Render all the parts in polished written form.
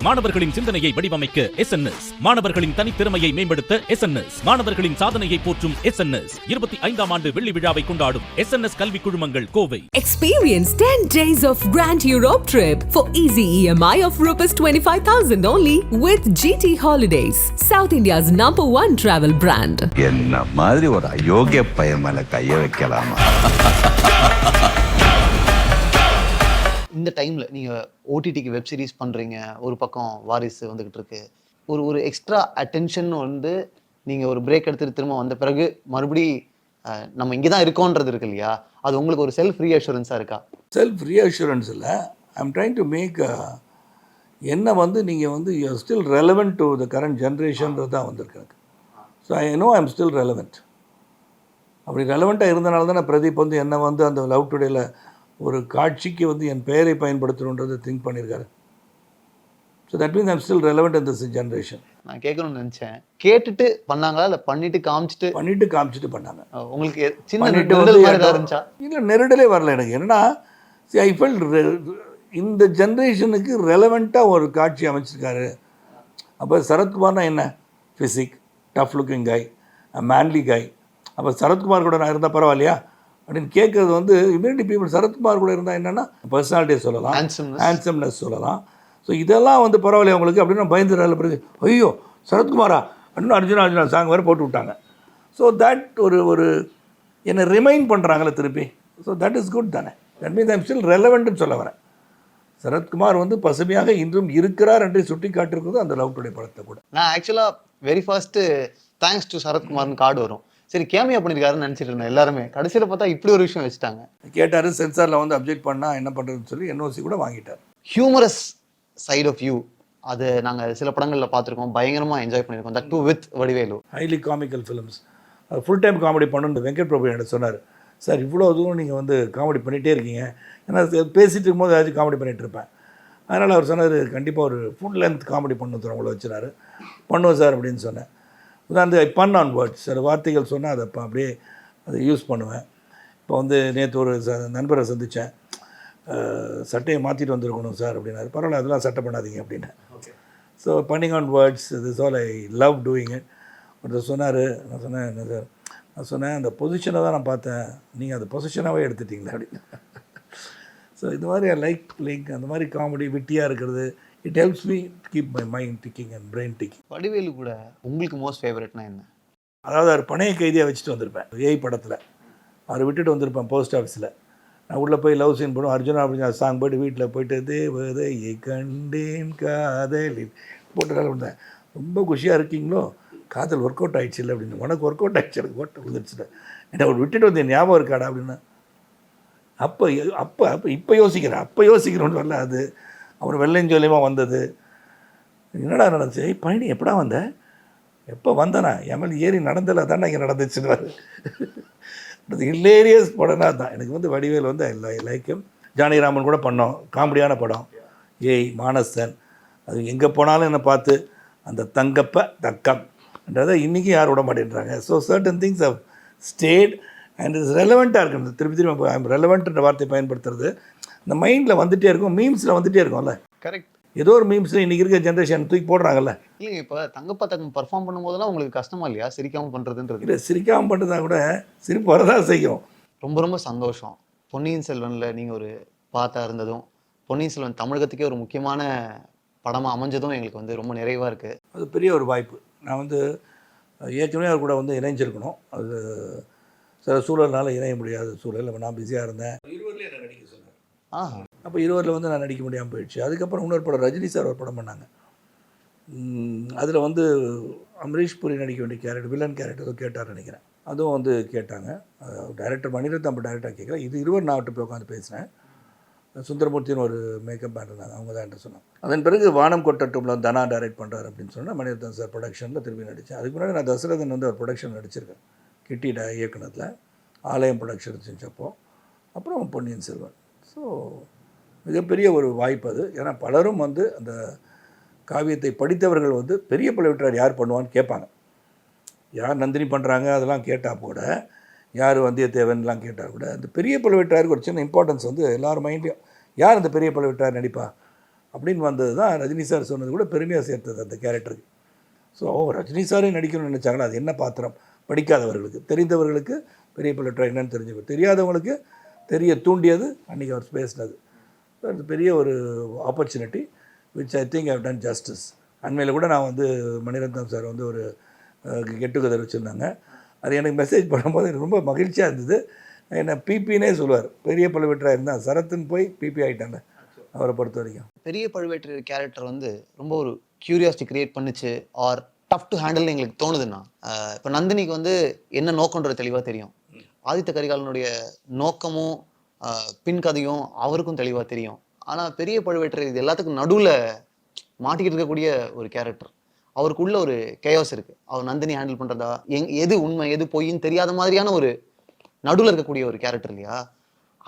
மாணவர்களின் சிந்தனையை வடிவமைக்க SNS, மாணவர்களின் தனித்திறமையை மேம்படுத்த SNS, மாணவர்களின் சாதனையை போற்றும் SNS 25ஆம் ஆண்டு வெள்ளி விழாவை கொண்டாடும் SNS கல்வி குழுமங்கள் Kovai. Experience 10 days of Grand Europe trip for easy EMI of ₹25,000 only with GT Holidays, South India's #1 travel brand. என்ன மாதிரி ஒரு அயோக்கிய பையன் மேல கைய வைக்கலாமா? இந்த டைமில் நீங்கள் ஓடிடிக்கு வெப் சீரிஸ் பண்ணுறீங்க, ஒரு பக்கம் வாரிசு வந்துக்கிட்டு இருக்கு, ஒரு எக்ஸ்ட்ரா அட்டென்ஷன் வந்து நீங்கள் ஒரு பிரேக் எடுத்துகிட்டு திரும்ப வந்த பிறகு மறுபடி நம்ம இங்கே தான் இருக்கோன்றது இருக்கு இல்லையா, அது உங்களுக்கு ஒரு செல்ஃப் ரீஅஷூரன்ஸாக இருக்கா? செல்ஃப் ரீஅஷூரன்ஸ் இல்லை, ஐம் ட்ரைங் டு மேக் என்ன வந்து நீங்கள் வந்து you are still relevant to the current ஜென்ரேஷன்றது தான் வந்திருக்கு எனக்கு. So I know I am still relevant. அப்படி ரெலவெண்ட்டாக இருந்தனால தான் பிரதீப் வந்து என்னை வந்து அந்த லவ் டுடேயில் ஒரு காட்சிக்கு வந்து என் பெயரை பயன்படுத்தணுன்றதை திங்க் பண்ணியிருக்காரு. So that means I'm still relevant in this generation. நான் கேட்கணும்னு நினச்சேன், கேட்டுட்டு பண்ணாங்களா இல்லை பண்ணிட்டு காமிச்சிட்டு பண்ணாங்க? உங்களுக்கு சின்ன நெருடல் மாதிரி இருந்துச்சா? இல்லை, நெருடலே வரல எனக்கு. என்னன்னா ஐ ஃபெல் இந்த ஜென்ரேஷனுக்கு ரெலவெண்ட்டாக ஒரு காட்சி அமைச்சிருக்காரு. அப்போ சரத்குமார்னா என்ன, ஃபிசிக், டஃப் லுக்கிங் கை, மேன்லி கை. அப்போ சரத்குமார் கூட நான் இருந்தால் பரவாயில்லையா அப்படின்னு கேட்குறது வந்து இம்யூனிட்டி பீப்புள். சரத்குமார் கூட இருந்தால் என்னென்னா பர்சனாலிட்டியை சொல்லலாம், ஹேண்ட்ஸம்னஸ் சொல்லலாம். ஸோ இதெல்லாம் வந்து பரவாயில்லையா உங்களுக்கு அப்படின்னு பயந்துடுறாள். பிறகு ஐயோ சரத்குமாரா அப்படின்னு அர்ஜுனா சாங் வேறு போட்டு விட்டாங்க. ஸோ தட் ஒரு என்னை ரிமைண்ட் பண்ணுறாங்களே திருப்பி. ஸோ தட் இஸ் குட் தானே. தட் மீன்ஸ் ஐம் ஸ்டில் ரெலவெண்ட்னு சொல்ல வரேன். சரத்குமார் வந்து பசுமையாக இன்றும் இருக்கிறார் என்று சுட்டி காட்டிருக்கிறது அந்த லவ் டுடே படத்தை கூட. நான் ஆக்சுவலாக வெரி ஃபர்ஸ்ட்டு தேங்க்ஸ் டு சரத்குமார்னு கார்டு வரும், சரி கேமியா பண்ணியிருக்காருன்னு நினச்சிட்டு இருந்தேன் எல்லாருமே. கடைசியில் பார்த்தா இப்படி ஒரு விஷயம் வச்சுட்டாங்க. கேட்டார், சென்சாரில் வந்து அப்ஜெக்ட் பண்ணால் என்ன பண்ணுறதுன்னு சொல்லி NOC கூட வாங்கிட்டார். ஹியூமரஸ் சைட் ஆஃப் யூ அது நாங்கள் சில படங்களில் பார்த்துருக்கோம், பயங்கரமாக என்ஜாய் பண்ணியிருக்கோம். That too with Vadivelu. Highly comical films, full time comedy பண்ணணுன்னு வெங்கட் பிரபு என்கிட்ட சொன்னார். சார் இவ்வளோ தூரம் நீங்கள் வந்து காமெடி பண்ணிகிட்டே இருக்கீங்க, ஏன்னா பேசிகிட்டு இருக்கும்போது ஏதாச்சும் காமெடி பண்ணிகிட்டு இருப்பேன். அதனால் அவர் சொன்னார், கண்டிப்பாக ஒரு ஃபுல் லென்த் காமெடி பண்ண உங்களை வச்சுனார். பண்ணுவோம் சார் அப்படின்னு சொன்னேன். அந்த பன் ஆன் வேர்ட்ஸ், சில வார்த்தைகள் சொன்னால் அதை அப்படியே அதை யூஸ் பண்ணுவேன். இப்போ வந்து நேற்று ஒரு நண்பரை சந்தித்தேன், சட்டையை மாற்றிட்டு வந்திருக்கணும் சார் அப்படின்னாரு. பரவாயில்ல, அதெல்லாம் சட்டை பண்ணாதீங்க அப்படின்னு. So punning on words, this all I love doing it. ஒருத்தர் சொன்னார், நான் சொன்னேன் என்ன சார், நான் சொன்னேன் அந்த பொசிஷனை தான் நான் பார்த்தேன், நீங்கள் அந்த பொசிஷனாகவே எடுத்துட்டிங்களே அப்படின்னு. ஸோ இது மாதிரி ஐ லைக் பிளேயிங் அந்த மாதிரி காமெடி, விட்டியாக இருக்கிறது. It helps me keep my mind ticking and brain ticking. Vadivelu கூட உங்களுக்கு மோஸ்ட் ஃபேவரட்னா என்ன? அதாவது அவர் பணைய கைதியாக வச்சுட்டு வந்திருப்பேன் ஏய் படத்தில். அவர் விட்டுட்டு வந்திருப்பேன் போஸ்ட் ஆஃபீஸில். நான் உள்ளே போய் லவ் சீன் போடுவோம், அர்ஜுனா அப்படின்னு சாங் போய்ட்டு வீட்டில் போயிட்டு தேவதையை கண்டேன் காதலில் போட்டு வந்தேன். ரொம்ப குஷியாக இருக்கீங்களோ, காதல் ஒர்க் அவுட் ஆகிடுச்சு இல்லை அப்படின்னு. உனக்கு ஒர்க் அவுட் ஆகிடுச்சு, எனக்கு ஓட்ட விழுந்துருச்சுல, என்ன அவர் விட்டுட்டு வந்தேன் ஞாபகம் இருக்காடா அப்படின்னு. இப்போ யோசிக்கிறோன்னு வரல. அது அவர் வெள்ளைஞ்சோலியமாக வந்தது. என்னடா நடந்துச்சு, பழனி எப்படா வந்த, எப்போ வந்தனா, என் மேலே ஏறி நடந்தல தானே இங்கே நடந்துச்சுன்னு வரு. அது ஹில்லேரியஸ் படம்னா தான் எனக்கு வந்து வடிவேல் வந்து ஐ லைக் ஹிம். ஜானகிராமன் கூட பண்ணோம், காமெடியான படம். ஏய் மானசன், அது எங்கே போனாலும் என்னை பார்த்து அந்த தக்கம்ன்றதை இன்றைக்கி யார் விட மாட்டேன்றாங்க. So certain things have stayed and it's ரெலவெண்ட்டாக இருக்குது. திருப்பி ஐம் ரெலவெண்ட்ன்ற வார்த்தையை பயன்படுத்துறது இந்த மைண்டில் வந்துகிட்டே இருக்கும், மீம்ஸில் வந்துகிட்டே இருக்கும்ல. கரெக்ட். ஏதோ ஒரு மீம்ஸில் இன்றைக்கி இருக்க ஜென்ரேஷன் தூக்கி போடுறாங்கல்ல. இல்லைங்க, இப்போ தங்கம் பர்ஃபார்ம் பண்ணும்போதெல்லாம் உங்களுக்கு கஷ்டமா இல்லையா சிரிக்காமல் பண்ணுறதுன்றது? இல்லை, சிரிக்காமல் பண்ணுறதா கூட சிரிப்பு வரதான் செய்யும். ரொம்ப ரொம்ப சந்தோஷம். பொன்னியின் செல்வனில் நீங்கள் ஒரு பாத்தா இருந்ததும், பொன்னியின் செல்வன் தமிழகத்துக்கே ஒரு முக்கியமான படமாக அமைஞ்சதும் எங்களுக்கு வந்து ரொம்ப நிறைவாக இருக்குது. அது பெரிய ஒரு வாய்ப்பு. நான் வந்து ஏற்கனவே அவர் கூட வந்து இணைஞ்சிருக்கணும். அது சில சூழல்னால இணைய முடியாத சூழல். நான் பிஸியாக இருந்தேன். 20 என்ன நடிக்க சொன்னார். அப்போ 20 வந்து நான் நடிக்க முடியாமல் போயிடுச்சு. அதுக்கப்புறம் இன்னொரு படம் ரஜினி சார் ஒரு படம் பண்ணாங்க. அதில் வந்து அமரீஷ் புரி நடிக்க வேண்டிய கேரக்டர், வில்லன் கேரக்டர் கேட்டார் நினைக்கிறேன். அதுவும் வந்து கேட்டாங்க. டைரக்டர் மணிரத்னம் டைரக்டாக கேட்குறேன். இது 20 நான் விட்டு போய் உட்காந்து பேசினேன். சுந்தரமூர்த்தின்னு ஒரு மேக்கப் பேண்ட் இருந்தாங்க, அவங்க தான் என்கிட்ட சொன்னாங்க. அதன் பிறகு வானம் கொட்டட்டும்ல தனா டைரக்ட் பண்ணுறாரு அப்படின்னு சொன்னால் மணிரத்னம் சார் ப்ரொடக்ஷனில் திரும்பி நடித்தேன். அதுக்கு முன்னாடி நான் தசரதன் வந்து ஒரு ப்ரொடக்ஷன் நடிச்சிருக்கேன், கிட்டி இயக்குனத்தில். ஆலயம் ப்ரொடக்ஷன் செஞ்சப்போ, அப்புறம் பொன்னியின் செல்வன். ஸோ மிகப்பெரிய ஒரு வாய்ப்பு அது. ஏன்னா பலரும் வந்து அந்த காவியத்தை படித்தவர்கள் வந்து பெரிய பழுவேட்டரையர் யார் பண்ணுவான்னு கேட்பாங்க. யார் நந்தினி பண்ணுறாங்க அதெல்லாம் கேட்டால் கூட, யார் வந்தியத்தேவன்லாம் கேட்டால் கூட, அந்த பெரிய பழுவேட்டரையருக்கு ஒரு சின்ன இம்பார்ட்டன்ஸ் வந்து எல்லார் மைண்ட்லையும். யார் அந்த பெரிய பழுவேட்டரையர் நடிப்பா அப்படின்னு வந்தது தான் ரஜினி சார் சொன்னது கூட பெருமையாக சேர்த்தது அந்த கேரக்டருக்கு. ஸோ ரஜினி சாரே நடிக்கணும்னு நினச்சாங்களா, அது என்ன பாத்திரம் படிக்காதவர்களுக்கு, தெரிந்தவர்களுக்கு பெரிய பழுவேட்டராயர் என்னன்னு தெரிஞ்சுக்கணும், தெரியாதவங்களுக்கு தெரிய தூண்டியது அன்றைக்கி அவர் பேசினது. அது பெரிய ஒரு opportunity which I think have done justice. அண்மையில் கூட நான் வந்து மணிரத்னம் சார் வந்து ஒரு கெட் டுகெதர் வச்சுருந்தாங்க. அது எனக்கு மெசேஜ் பண்ணும்போது எனக்கு ரொம்ப மகிழ்ச்சியாக இருந்தது. என்ன பிபின்னே சொல்லுவார், பெரிய பழுவேட்டராயர் தான், சரத்துன்னு போய் பிபி ஆகிட்டாங்க அவரை பொறுத்த வரைக்கும். பெரிய பழுவேட்டரையர் கேரக்டர் வந்து ரொம்ப ஒரு கியூரியாசிட்டி கிரியேட் பண்ணுச்சு ஆர் டஃப் டு ஹேண்டில் எங்களுக்கு தோணுதுன்னா, இப்போ நந்தினிக்கு வந்து என்ன நோக்கன்றது தெளிவாக தெரியும். ஆதித்த கரிகாலனுடைய நோக்கமும் பின் கதையும் அவருக்கும் தெளிவாக தெரியும். ஆனால் பெரிய பழுவேட்டரையர் இது எல்லாத்துக்கும் நடுவில் மாட்டிக்கிட்டு இருக்கக்கூடிய ஒரு கேரக்டர். அவருக்குள்ள ஒரு கேயோஸ் இருக்குது. அவர் நந்தினி ஹேண்டில் பண்ணுறதா, எது உண்மை எது பொய்ன்னு தெரியாத மாதிரியான ஒரு நடுவில் இருக்கக்கூடிய ஒரு கேரக்டர் இல்லையா?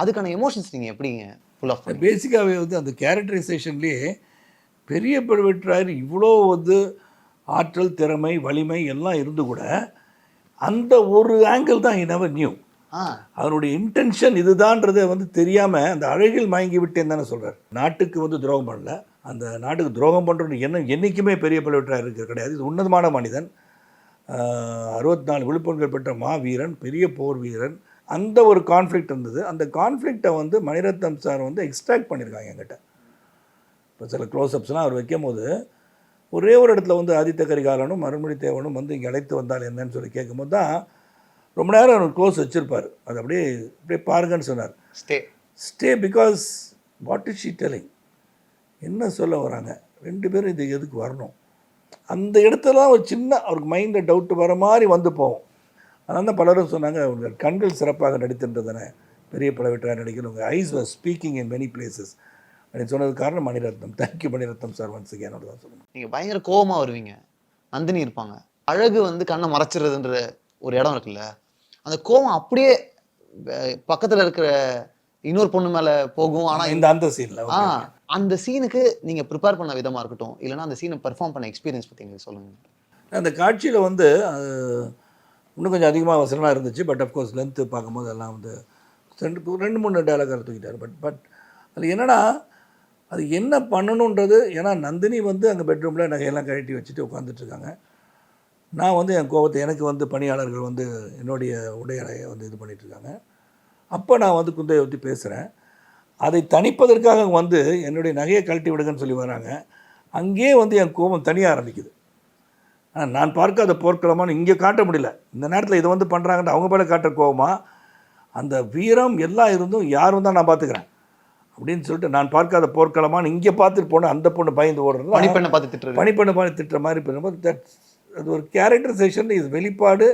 அதுக்கான எமோஷன்ஸ் நீங்கள் எப்படிங்க ஃபுல் ஆஃப்? பேசிக்காகவே வந்து அந்த கேரக்டரைசேஷன்லேயே பெரிய பழுவேட்டராயர் இவ்வளோ வந்து ஆற்றல், திறமை, வலிமை எல்லாம் இருந்து கூட அந்த ஒரு ஆங்கிள் தான் நெவர் நியூ. அவருடைய இன்டென்ஷன் இதுதான்றதை வந்து தெரியாமல் அந்த அழகில் மயங்கி விட்டேன்னு தானே சொல்கிறார். நாட்டுக்கு வந்து துரோகம் பண்ணல, அந்த நாட்டுக்கு துரோகம் பண்ணுறது என்றைக்குமே பெரிய பழுவேட்டராயர் கிடையாது. இது உன்னதமான மனிதன், 64 விழுப்புண்கள் பெற்ற மாவீரன், பெரிய போர் வீரன். அந்த ஒரு கான்ஃப்ளிக்ட் இருந்தது. அந்த கான்ஃப்ளிக்டை வந்து மணிரத்னம் சார் வந்து எக்ஸ்ட்ராக்ட் பண்ணியிருக்காங்க என்கிட்ட. இப்போ சில க்ளோஸ்அப்ஸ்லாம் அவர் வைக்கும் போது ஒரே ஒரு இடத்துல வந்து ஆதித்த கரிகாலனும் மறுமொழித்தேவனும் வந்து இங்கே அழைத்து வந்தால் என்னன்னு சொல்லி கேட்கும்போது தான் ரொம்ப நேரம் அவர் க்ளோஸ் வச்சுருப்பார். அது அப்படியே அப்படியே பாருங்கன்னு சொன்னார். Stay because what is she telling, என்ன சொல்ல வராங்க, 2 பேரும் இது எதுக்கு வரணும், அந்த இடத்துல ஒரு சின்ன அவருக்கு மைண்டில் டவுட் வர மாதிரி வந்து போவோம். அதனால தான் பலரும் சொன்னாங்க, உங்கள் கண்கள் சிறப்பாக நடித்துன்றதானே பெரிய பழுவேட்டராயர் நடிக்கணும், உங்கள் eyes was speaking in many places அப்படின்னு சொன்னது காரணம் Maniratnam. Thank you Maniratnam sir once again தான் சொல்லணும். நீங்கள் பயங்கர கோபமாக வருவீங்க, நந்தினி இருப்பாங்க, அழகு வந்து கண்ணை மறைச்சிடுறதுன்ற ஒரு இடம் இருக்குல்ல, அந்த கோபம் அப்படியே பக்கத்தில் இருக்கிற இன்னொரு பொண்ணு மேலே போகும். ஆனால் அந்த சீனில் அந்த சீனுக்கு நீங்கள் ப்ரிப்பேர் பண்ண விதமாக இருக்கட்டும், இல்லைனா அந்த சீனை பெர்ஃபார்ம் பண்ண எக்ஸ்பீரியன்ஸ் பற்றி எங்களுக்கு சொல்லுங்கள். அந்த காட்சியில் வந்து இன்னும் கொஞ்சம் அதிகமாக வசனமாக இருந்துச்சு. பட் அஃப்கோர்ஸ் லென்த்து பார்க்கும்போது எல்லாம் வந்து 2-3 டயலாக் தூக்கிட்டார். பட் அது என்னென்னா, அது என்ன பண்ணணுன்றது, ஏன்னா நந்தினி வந்து அங்கே பெட்ரூமில் நகையெல்லாம் கழட்டி வச்சுட்டு உட்காந்துட்ருக்காங்க. நான் வந்து என் கோபத்தை, எனக்கு வந்து பணியாளர்கள் வந்து என்னுடைய உடையறையை வந்து இது பண்ணிகிட்ருக்காங்க. அப்போ நான் வந்து குந்தையை பற்றி பேசுகிறேன். அதை தணிப்பதற்காக வந்து என்னுடைய நகையை கழட்டி விடுங்கன்னு சொல்லி வராங்க. அங்கேயே வந்து என் கோபம் தனியாக ஆரம்பிக்குது. ஆனால் நான் பார்க்காத போர்க்களமானு இங்கே காட்ட முடியல. இந்த நேரத்தில் இதை வந்து பண்ணுறாங்கன்னு அவங்க மேலே காட்டுற கோபமாக, அந்த வீரம் எல்லாம் இருந்தும் யாரும் தான் நான் பார்த்துக்கிறேன் அப்படின்னு சொல்லிட்டு நான் பார்க்காத போர்க்களமானு இங்கே பார்த்துட்டு போனேன். அந்த பொண்ணு பயந்து ஓடுறது, பணிப்பெண்ணை பார்த்து திட்டுற மாதிரி பண்ணும்போது அது ஒரு கேரக்டரைசேஷன். இது வெளிப்பாடு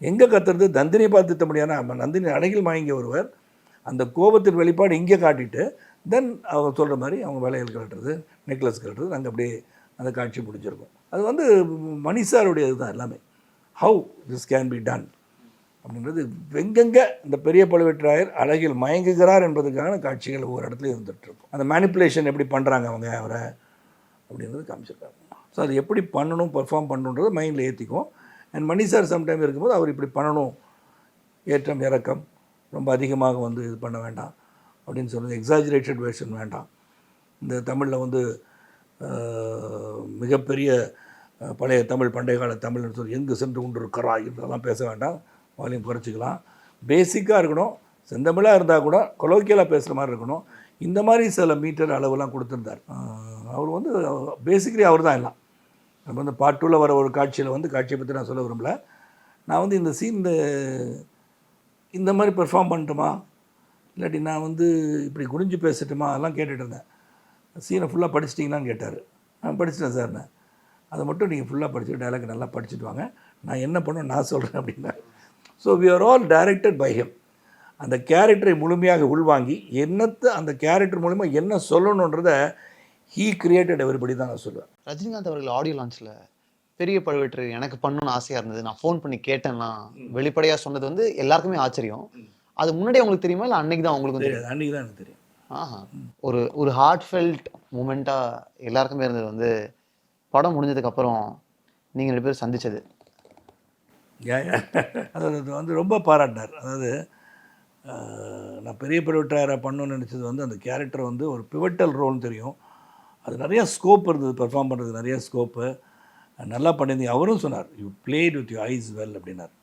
எங்கே கத்துறது, நந்தினியை பார்த்து திட்ட முடியாது. நம்ம நந்தினி அழகில் மயங்கிய ஒருவர், அந்த கோபத்தின் வெளிப்பாடு இங்கே காட்டிட்டு தென் அவங்க சொல்கிற மாதிரி அவங்க வேலைகள் கட்டுறது, நெக்லஸ் கட்டுறது, நாங்கள் அப்படியே அந்த காட்சி முடிஞ்சிருக்கும். அது வந்து மணிசாருடைய இதுதான் எல்லாமே. How this can be done அப்படின்றது வெங்கெங்கே இந்த பெரிய பழுவேட்டராயர் அழகில் மயங்குகிறார் என்பதுக்கான காட்சிகள் ஒவ்வொரு இடத்துலையும் இருந்துகிட்ருக்கும். அந்த மேனிப்புலேஷன் எப்படி பண்ணுறாங்க அவங்க அவரை அப்படின்றது காமிச்சிருக்காங்க. ஸோ அது எப்படி பண்ணணும், பர்ஃபார்ம் பண்ணணுன்றதை மைண்டில் ஏற்றிக்கும். அண்ட் மணி சார் சம்டைம் இருக்கும்போது அவர் இப்படி பண்ணணும், ஏற்றம் இறக்கம் ரொம்ப அதிகமாக வந்து இது பண்ண வேண்டாம் அப்படின்னு சொல்லுறது, எக்ஸாஜரேட்டட் வேர்ஷன் வேண்டாம். இந்த தமிழில் வந்து மிகப்பெரிய பழைய தமிழ், பண்டைய கால தமிழ்னு சொல்லி எங்கு சென்று கொண்டு இருக்கிறாய் இதெல்லாம் பேச வேண்டாம், வால்யூம் குறைச்சிக்கலாம். பேசிக்காக இருக்கணும். செந்தமிழாக இருந்தால் கூட கொலோக்கியலாக பேசுகிற மாதிரி இருக்கணும். இந்த மாதிரி சில மீட்டர் அளவுலாம் கொடுத்துருந்தார். அவர் வந்து பேசிக்கலி அவர் தான் எல்லாம். நம்ம வந்து பார்ட் 2ல் வர ஒரு காட்சியில் வந்து, காட்சியை பற்றி நான் சொல்ல விரும்பல, நான் வந்து இந்த சீன் இந்த மாதிரி பெர்ஃபார்ம் பண்ணட்டுமா, இல்லாட்டி நான் வந்து இப்படி குனிஞ்சு பேசட்டுமா, அதெல்லாம் கேட்டுட்டு இருந்தேன். சீனை ஃபுல்லாக படிச்சிட்டிங்களான்னு கேட்டார். நான் படிச்சிட்டேன் சார், நான் அதை மட்டும் நீங்கள் ஃபுல்லாக படிச்சுட்டு டைலாக் நல்லா படிச்சுட்டு வாங்க, நான் என்ன பண்ணணும் நான் சொல்கிறேன் அப்படின்னா. So we are all directed by him. அந்த கேரக்டரை முழுமையாக உள்வாங்கி என்னத்தை அந்த கேரக்டர் மூலிமா என்ன சொல்லணுன்றதை ஹீ கிரியேட்டட் எவரிபடி தான் நான் சொல்லுவேன். ரஜினிகாந்த் அவர்கள் ஆடியோ லான்ச்சில் பெரிய பழுவேட்டரையர் எனக்கு பண்ணணும்னு ஆசையாக இருந்தது, நான் ஃபோன் பண்ணி கேட்டேன்னா வெளிப்படையாக சொன்னது வந்து எல்லாருக்குமே ஆச்சரியம். அது முன்னாடியே உங்களுக்கு தெரியுமா, இல்லை அன்னைக்கு தான் உங்களுக்கு தெரியும்? அன்றைக்கி தான் எனக்கு தெரியும். ஒரு ஹார்ட் ஃபெல்ட் மூமெண்ட்டாக எல்லாருக்குமே இருந்தது வந்து படம் முடிஞ்சதுக்கப்புறம் நீங்கள் 2 பேரும் சந்தித்தது. அது வந்து ரொம்ப பாராட்டினார். அதாவது நான் பெரிய பழுவேட்டரையரை பண்ணணும்னு நினச்சது வந்து அந்த கேரக்டர் வந்து ஒரு பிவட்டல் ரோல்னு தெரியும். அது நிறையா ஸ்கோப் இருந்தது, பெர்ஃபார்ம் பண்ணுறது நிறைய ஸ்கோப்பு, நல்லா பண்ணியிருந்தீங்க. அவரும் சொன்னார், you played with you eyes well அப்படின்னார்.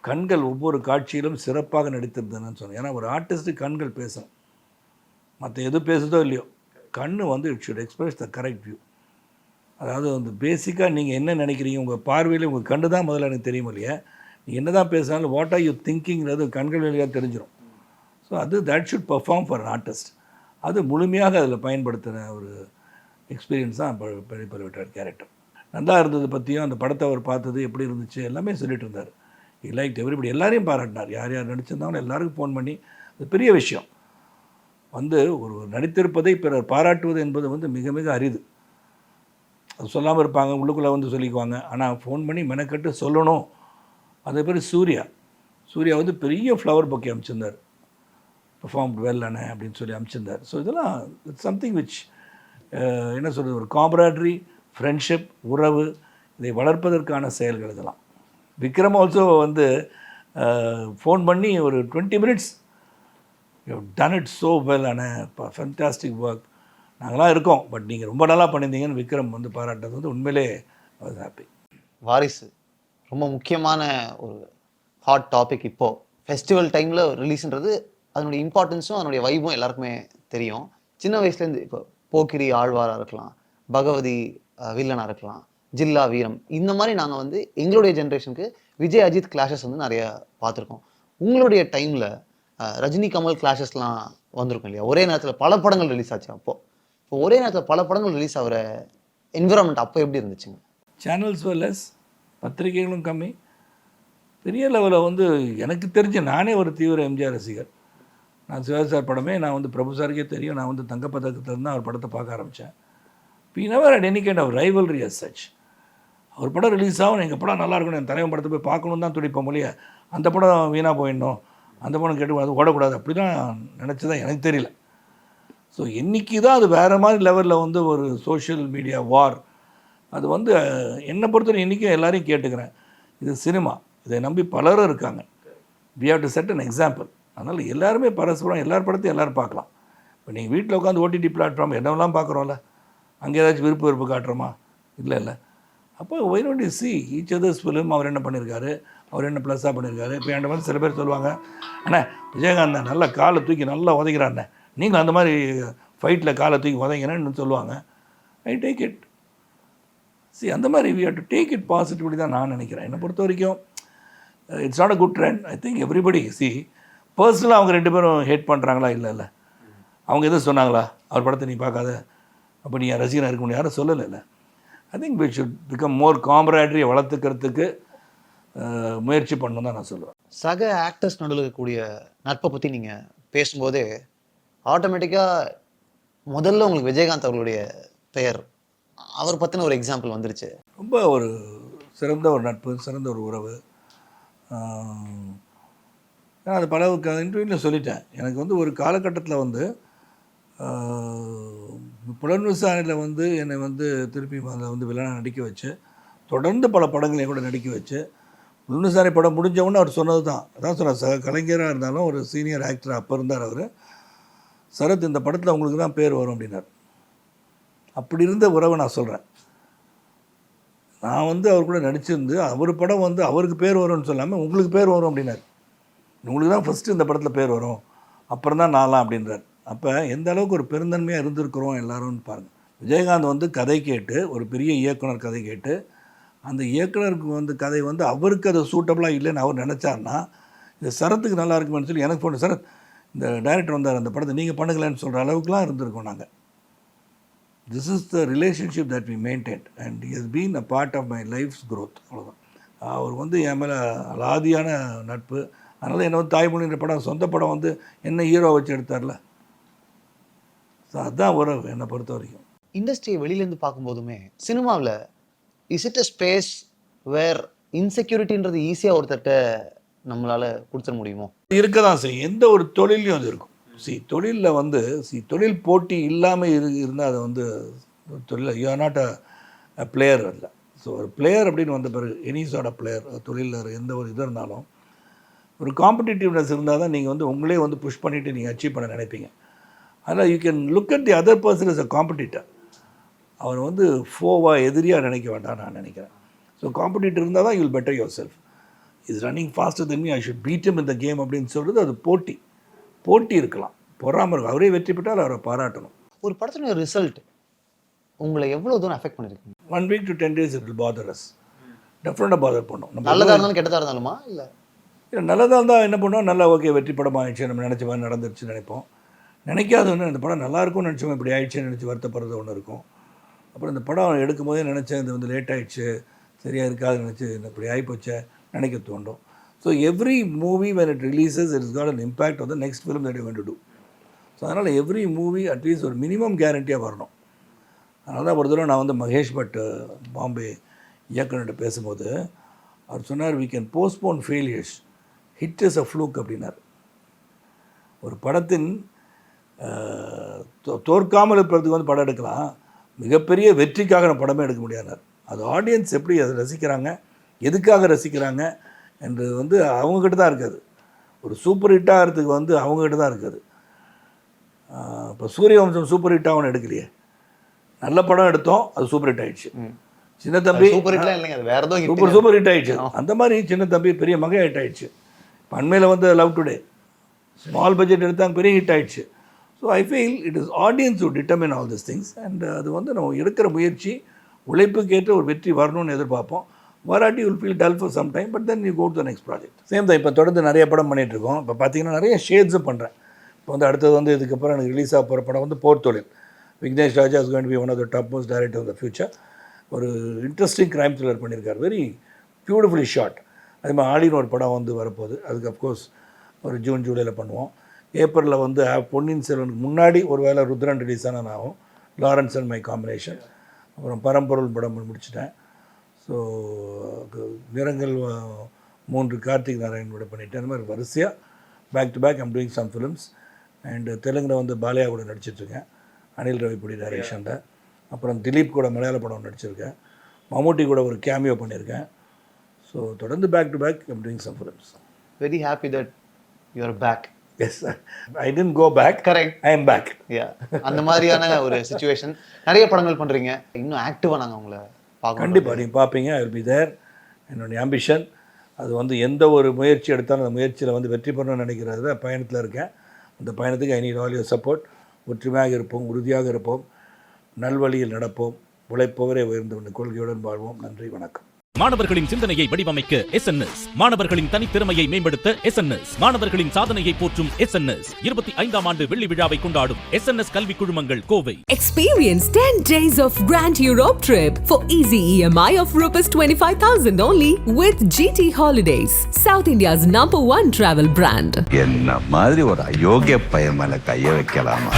கண்கள் ஒவ்வொரு காட்சியிலும் சிறப்பாக நடித்திருந்ததுன்னு சொன்னேன். ஏன்னா ஒரு ஆர்டிஸ்ட்டுக்கு கண்கள் பேசணும், மற்ற எது பேசுதோ இல்லையோ, கண்ணு வந்து it should express the correct view. அதாவது வந்து பேசிக்காக நீங்கள் என்ன நினைக்கிறீங்க, உங்கள் பார்வையில் உங்கள் கண்ணு தான் முதல்ல எனக்கு தெரியும் இல்லையா, நீங்கள் என்ன தான் பேசினாலும் வாட் ஆர் யூ திங்கிங்கிறது கண்கள் வழியாக தெரிஞ்சிடும். ஸோ அது that should perform for an artist. அது முழுமையாக அதில் பயன்படுத்தின ஒரு எக்ஸ்பீரியன்ஸ் தான் பழுவேட்டரையர் கேரக்டர். நல்லா இருந்தது பற்றியும் அந்த படத்தை அவர் பார்த்தது எப்படி இருந்துச்சு எல்லாமே சொல்லிட்டு இருந்தார். இ லைக் எவ்ரிபடி, எல்லாரையும் பாராட்டினார். யார் யார் நடிச்சிருந்தாலும் எல்லாருக்கும் ஃபோன் பண்ணி, அது பெரிய விஷயம். வந்து ஒரு நடித்திருப்பதை பிறர் பாராட்டுவது என்பது வந்து மிக மிக அரிது. அது சொல்லாமல் இருப்பாங்க, உள்ளுக்குள்ளே வந்து சொல்லிக்குவாங்க. ஆனால் ஃபோன் பண்ணி மெனக்கட்டு சொல்லணும். அதே பேர் சூர்யா வந்து பெரிய ஃப்ளவர் பொக்கே அமைச்சிருந்தார், பெர்ஃபார்ம் வெல் அண்ணே அப்படின்னு சொல்லி அமைச்சிருந்தார். ஸோ இதெல்லாம் இட்ஸ் சம்திங் விச் என்ன சொல்கிறது, ஒரு காம்பராட்ரி, ஃப்ரெண்ட்ஷிப், உறவு, இதை வளர்ப்பதற்கான செயல்கள் இதெல்லாம். விக்ரம் ஆல்சோ வந்து ஃபோன் பண்ணி ஒரு 20 minutes you done it so well அண்ணே, ஃபேன்டாஸ்டிக் ஒர்க், நாங்களாம் இருக்கோம், பட் நீங்கள் ரொம்ப நல்லா பண்ணியிருந்தீங்கன்னு விக்ரம் வந்து பாராட்டுறது வந்து உண்மையிலே வாஸ் ஹாப்பி. வாரிசு ரொம்ப முக்கியமான ஒரு ஹாட் டாபிக். இப்போது ஃபெஸ்டிவல் டைமில் ரிலீஸ்ன்றது அதனுடைய இம்பார்ட்டன்ஸும் அதனுடைய வைபும் எல்லாருக்குமே தெரியும். சின்ன வயசுலேருந்து இப்போ போக்கிரி ஆழ்வாராக இருக்கலாம், பகவதி வில்லனாக இருக்கலாம், ஜில்லா வீரம், இந்த மாதிரி நாங்கள் வந்து எங்களுடைய ஜென்ரேஷனுக்கு விஜய் அஜித் கிளாஷஸ் வந்து நிறையா பார்த்துருக்கோம். உங்களுடைய டைமில் ரஜினி கமல் கிளாஷஸ்லாம் வந்திருக்கும் இல்லையா? ஒரே நேரத்தில் பல படங்கள் ரிலீஸ் ஆச்சு. இப்போ ஒரே நேரத்தில் பல படங்கள் ரிலீஸ் ஆகிற என்விரான்மெண்ட் அப்போ எப்படி இருந்துச்சுங்க? சேனல்ஸ் வெல்லஸ், பத்திரிகைகளும் கம்மி. பெரிய லெவலில் வந்து எனக்கு தெரிஞ்ச நானே ஒரு தீவிர எம்ஜிஆர் ரசிகர். நான் சிவாஜி சார் படமே நான் வந்து பிரபு சாருக்கே தெரியும், நான் வந்து தங்கப்பதக்கத்தில் தான் அவர் படத்தை பார்க்க ஆரம்பித்தேன். We never had any kind of rivalry as such. அவர் படம் ரிலீஸ் ஆகும், எங்கள் படம் நல்லா இருக்கணும், என் தலைவன் படத்தை போய் பார்க்கணும் தான் துடிப்போம் மொழிய, அந்த படம் வீணாக போயிடணும், அந்த படம் கேட்டு அது ஓடக்கூடாது அப்படி தான் நினச்சதான் எனக்கு தெரியல. ஸோ இன்றைக்கி தான் அது வேறு மாதிரி லெவலில் வந்து ஒரு சோஷியல் மீடியா வார். அது வந்து என்னை பொறுத்தவரை இன்றைக்கும் எல்லாரையும் கேட்டுக்கிறேன், இது சினிமா, இதை நம்பி பலரும் இருக்காங்க. We have to set an example. அதனால் எல்லாருமே பரஸ்பரம் எல்லார் படத்தையும் எல்லோரும் பார்க்கலாம். இப்போ நீங்கள் வீட்டில் உட்காந்து ஓடிடி பிளாட்ஃபார்ம் என்னவெல்லாம் பார்க்குறோம்ல, அங்கே ஏதாச்சும் விருப்பு காட்டுறோமா? இல்லை. அப்போ why don't you see each other's film? அவர் என்ன பண்ணியிருக்காரு, அவர் என்ன ப்ளஸ்ஸாக பண்ணியிருக்காரு. இப்போ என்கிட்ட வந்து சில பேர் சொல்லுவாங்க, அண்ணே விஜயகாந்த் நல்லா காலை தூக்கி நல்லா உதைக்கிறாண்ணே, நீங்களும் அந்த மாதிரி ஃபைட்டில் காலை தூக்கி உதைங்கிறேன்னு சொல்லுவாங்க. I take it. அந்த மாதிரி we have to take it positivity தான் நான் நினைக்கிறேன். என்னை பொறுத்த வரைக்கும் it's not a good trend. I think everybody பர்சனலாக அவங்க 2 பேரும் ஹேட் பண்ணுறாங்களா? இல்லை. அவங்க எதுவும் சொன்னாங்களா, அவர் படத்தை நீ பார்க்காத, அப்போ நீ ரசிகனாக இருக்க முடியும், யாரும் சொல்லலை. I think we should become more காம்பராட்ரியை வளர்த்துக்கிறதுக்கு முயற்சி பண்ணணும் தான் நான் சொல்லுவேன். சக ஆக்டர்ஸ் நடுவில் இருக்கக்கூடிய நட்பை பற்றி நீங்கள் பேசும்போதே ஆட்டோமேட்டிக்காக முதல்ல உங்களுக்கு விஜயகாந்த் அவர்களுடைய பெயர், அவர் பற்றின ஒரு எக்ஸாம்பிள் வந்துருச்சு. ரொம்ப ஒரு சிறந்த ஒரு நட்பு, சிறந்த ஒரு உறவு. நான் அது பல இன்டர்வியூவில் சொல்லிட்டேன். எனக்கு வந்து ஒரு காலகட்டத்தில் வந்து புலன் விசாரணையில் வந்து என்னை வந்து திருப்பி அதில் வந்து வில்லனாக நடிக்க வச்சு, தொடர்ந்து பல படங்களை கூட நடிக்க வச்சு, புலன் விசாரணை படம் முடிஞ்சவொன்னே அவர் சொன்னது தான், அதான் சொன்னார், கலைஞராக இருந்தாலும் ஒரு சீனியர் ஆக்டர் அப்போ இருந்தார் அவர், சரத் இந்த படத்தில் உங்களுக்கு தான் பேர் வரும் அப்படின்னார். அப்படி இருந்த உறவை நான் சொல்கிறேன். நான் வந்து அவர் கூட நடிச்சிருந்து அவர் படம் வந்து அவருக்கு பேர் வரும்னு சொல்லாமல் உங்களுக்கு பேர் வரும் அப்படின்னார். உங்களுக்கு தான் ஃபஸ்ட்டு இந்த படத்தில் பேர் வரும், அப்புறம் தான் நான்லாம் அப்படின்றார். அப்போ எந்த அளவுக்கு ஒரு பெருந்தன்மையாக இருந்திருக்கிறோம் எல்லாரும்னு பாருங்கள். விஜயகாந்த் வந்து கதை கேட்டு, ஒரு பெரிய இயக்குனர் கதை கேட்டு, அந்த இயக்குனருக்கு வந்து கதை வந்து அவருக்கு அது சூட்டபுளாக இல்லைன்னு அவர் நினச்சார்னா, இது சரத்துக்கு நல்லா இருக்குமென்னு சொல்லி எனக்கு ஃபோன், சரத் இந்த டைரக்டர் வந்தார், அந்த படத்தை நீங்கள் பண்ணுங்களேன்னு சொல்கிற அளவுக்குலாம் இருந்திருக்கோம் நாங்கள். This is the relationship that we maintain and he has been a part of my life's growth. அவ்வளோதான். அவர் வந்து என் மேலே அலாதியான நட்பு. அதனால் என்ன வந்து தாய்மொழின்ற படம் சொந்த படம் வந்து என்ன ஹீரோ வச்சு எடுத்தார்ல, ஸோ அதுதான் உறவு என்னை பொறுத்த வரைக்கும். இண்டஸ்ட்ரியை வெளியிலேருந்து பார்க்கும்போதுமே சினிமாவில் is it a space where இன்செக்யூரிட்டின்றது ஈஸியாக ஒருத்தர்கிட்ட நம்மளால் கொடுத்துட முடியுமோ? இருக்க தான் செய்யும். எந்த ஒரு தொழிலையும் அது இருக்கும். தொழிலில் வந்து தொழில் போட்டி இல்லாமல் இருந்தால் அது வந்து தொழில் you are not a player இல்லை. ஸோ ஒரு பிளேயர் அப்படின்னு வந்த பிறகு எனி சார்ட் பிளேயர் தொழிலில் எந்த ஒரு இது இருந்தாலும் ஒரு காம்படிட்டிவ்னஸ் இருந்தால் தான் நீங்கள் வந்து உங்களே வந்து புஷ் பண்ணிவிட்டு நீங்கள் அச்சீவ் பண்ண நினைப்பீங்க. அதனால் you can look at the other person is a competitor. அவன் வந்து ஃபோவா எதிரியாக நினைக்க வேண்டாம் நான் நினைக்கிறேன். ஸோ காம்படிட்டர் இருந்தால் தான் you will better yourself. Is running faster than me, I should beat him in the game அப்படின்னு சொல்கிறது அது போட்டி இருக்கலாம், பொறாமல் இருக்கும். அவரே வெற்றி பெற்றால் அவரை பாராட்டணும். ஒரு படத்துல ரிசல்ட் உங்களை எவ்வளோ தூரம் அஃபெக்ட் பண்ணியிருக்கீங்க? 1 week to 10 days it will bother us. டெஃபினட்டாக பாதர் பண்ணோம். நம்ம நல்லதாக இருந்தாலும் கெட்டதாக இருந்தாலுமா? இல்லை நல்லதாக இருந்தால் என்ன பண்ணோம், நல்லா ஓகே வெற்றி படம் ஆயிடுச்சு, நம்ம நினச்ச மாதிரி நடந்துருச்சுன்னு நினைப்போம். நினைக்காத ஒன்று இந்த படம் நல்லா இருக்கும்னு நினச்சோம், இப்படி ஆயிடுச்சுன்னு நினச்சி வருத்தப்படுறது ஒன்று இருக்கும். அப்புறம் இந்த படம் எடுக்கும் போதே நினச்சேன் இது வந்து லேட் ஆகிடுச்சு, சரியாக இருக்காதுன்னு நினச்சி இப்படி ஆகிப்போச்சே நினைக்க தோண்டும். So every movie when it releases it has got an impact on the next film that you're going to do. So அதனால் எவ்ரி மூவி அட்லீஸ்ட் ஒரு மினிமம் கேரண்டியாக வரணும். அதனால தான் ஒரு தடவை நான் வந்து மகேஷ் பட் பாம்பே இயக்குனர்கிட்ட பேசும்போது அவர் சொன்னார், we can postpone failures, hit is a fluke அப்படின்னார். ஒரு படத்தின் தோற்காமல் இருப்பதுக்கு வந்து படம் எடுக்கலாம், மிகப்பெரிய வெற்றிக்காக நம்ம படமே எடுக்க முடியாதுனார். அது ஆடியன்ஸ் எப்படி அதை ரசிக்கிறாங்க, எதுக்காக ரசிக்கிறாங்க என்று வந்து அவங்கக்கிட்ட தான் இருக்காது. ஒரு சூப்பர் ஹிட் ஆகிறதுக்கு வந்து அவங்கக்கிட்ட தான் இருக்காது. இப்போ சூரியவம்சம் சூப்பர் ஹிட் ஆகணும் எடுக்கலையே, நல்ல படம் எடுத்தோம், அது சூப்பர் ஹிட் ஆகிடுச்சு. சின்ன தம்பி சூப்பர் ஹிட்லாம் இல்லைங்க, அது வேறு ஏதோ சூப்பர் ஹிட் ஆகிடுச்சு. அந்த மாதிரி சின்ன தம்பி பெரிய மகன் ஹிட் ஆகிடுச்சு. அண்மையில் வந்து லவ் டுடே ஸ்மால் பட்ஜெட் எடுத்தாங்க, பெரிய ஹிட் ஆகிடுச்சு. So I feel it is audience to determine all this things. And அது வந்து நம்ம எடுக்கிற முயற்சி உழைப்புக்கேற்ற ஒரு வெற்றி வரணும்னு எதிர்பார்ப்போம். வராட்டி will feel dull for some time, but then you go to the next project. Same தான் இப்போ தொடர்ந்து நிறைய படம் பண்ணிகிட்ருக்கோம். இப்போ பார்த்தீங்கன்னா நிறைய ஷேட்ஸும் பண்ணுறேன். இப்போ வந்து அடுத்தது வந்து இதுக்கப்புறம் எனக்கு ரிலீஸ் ஆக போகிற படம் வந்து Por Thozhil. Vignesh Raja is going to be one of the top most director of the future. ஒரு இன்ட்ரெஸ்டிங் க்ரைம் த்ரில்லர் பண்ணியிருக்கார், வெரி பியூட்டிஃபுல்லி ஷாட். அதே மாதிரி ஆலின்னு ஒரு படம் வந்து வரப்போகுது, அதுக்கு அஃப்கோர்ஸ் ஒரு ஜூன் ஜூலையில் பண்ணுவோம். ஏப்ரலில் வந்து பொன்னியின் செல்வனுக்கு முன்னாடி ஒரு வேளை ருத்ரன் ரிலீஸ் ஆனால் ஆகும், லாரன்ஸ் அண்ட் மை காம்பினேஷன். அப்புறம் பரம்பொருள் படம் முடிச்சிட்டேன். ஸோ நிறங்கள் 3 கார்த்திக் நாராயண் விட பண்ணிவிட்டேன். அந்த மாதிரி வரிசையாக back to back I'm doing some films. And தெலுங்கில் வந்து பாலையா கூட நடிச்சிட்ருக்கேன், அனில் ரவிபுடி டைரக்ஷனில். அப்புறம் திலீப் கூட மலையாள படம் நடிச்சிருக்கேன், மம்முட்டி கூட ஒரு கேமியோ பண்ணியிருக்கேன். ஸோ தொடர்ந்து back to back I'm doing some films. Very happy that you are back. Yes, I tend go back, correct, I am back. அந்த மாதிரியான ஒரு சிச்சுவேஷன். நிறைய படங்கள் பண்ணுறீங்க, இன்னும் ஆக்டிவாக நாங்கள் உங்களை பார்க்கணும். கண்டிப்பாக நீங்கள் பார்ப்பீங்க. I will be there. என்னுடைய ஆம்பிஷன் அது வந்து எந்த ஒரு முயற்சி எடுத்தாலும் அந்த முயற்சியில் வந்து வெற்றி பெறணும்னு நினைக்கிறதுல பயணத்தில் இருக்கேன். அந்த பயணத்துக்கு I need all your support. ஒற்றுமையாக இருப்போம், உறுதியாக இருப்போம், நல்வழியில் நடப்போம், உழைப்பவரே உயர்ந்த கொள்கையுடன் வாழ்வோம். நன்றி, வணக்கம். மாணவர்களின் சிந்தனையை வடிவமைக்க SNS, மாணவர்களின் தனித்திறமையை மேம்படுத்த SNS, மாணவர்களின் சாதனையை போற்றும் SNS 25ஆம் ஆண்டு வெள்ளி விழாவை கொண்டாடும் SNS கல்வி குழுமங்கள் Kovai. Experience 10 days of Grand Europe trip for easy EMI of ₹25,000 only with GT Holidays, South India's #1 travel brand. என்ன மாதிரி ஒரு அயோக்கிய பையன் மேல கைய வைக்கலாமா?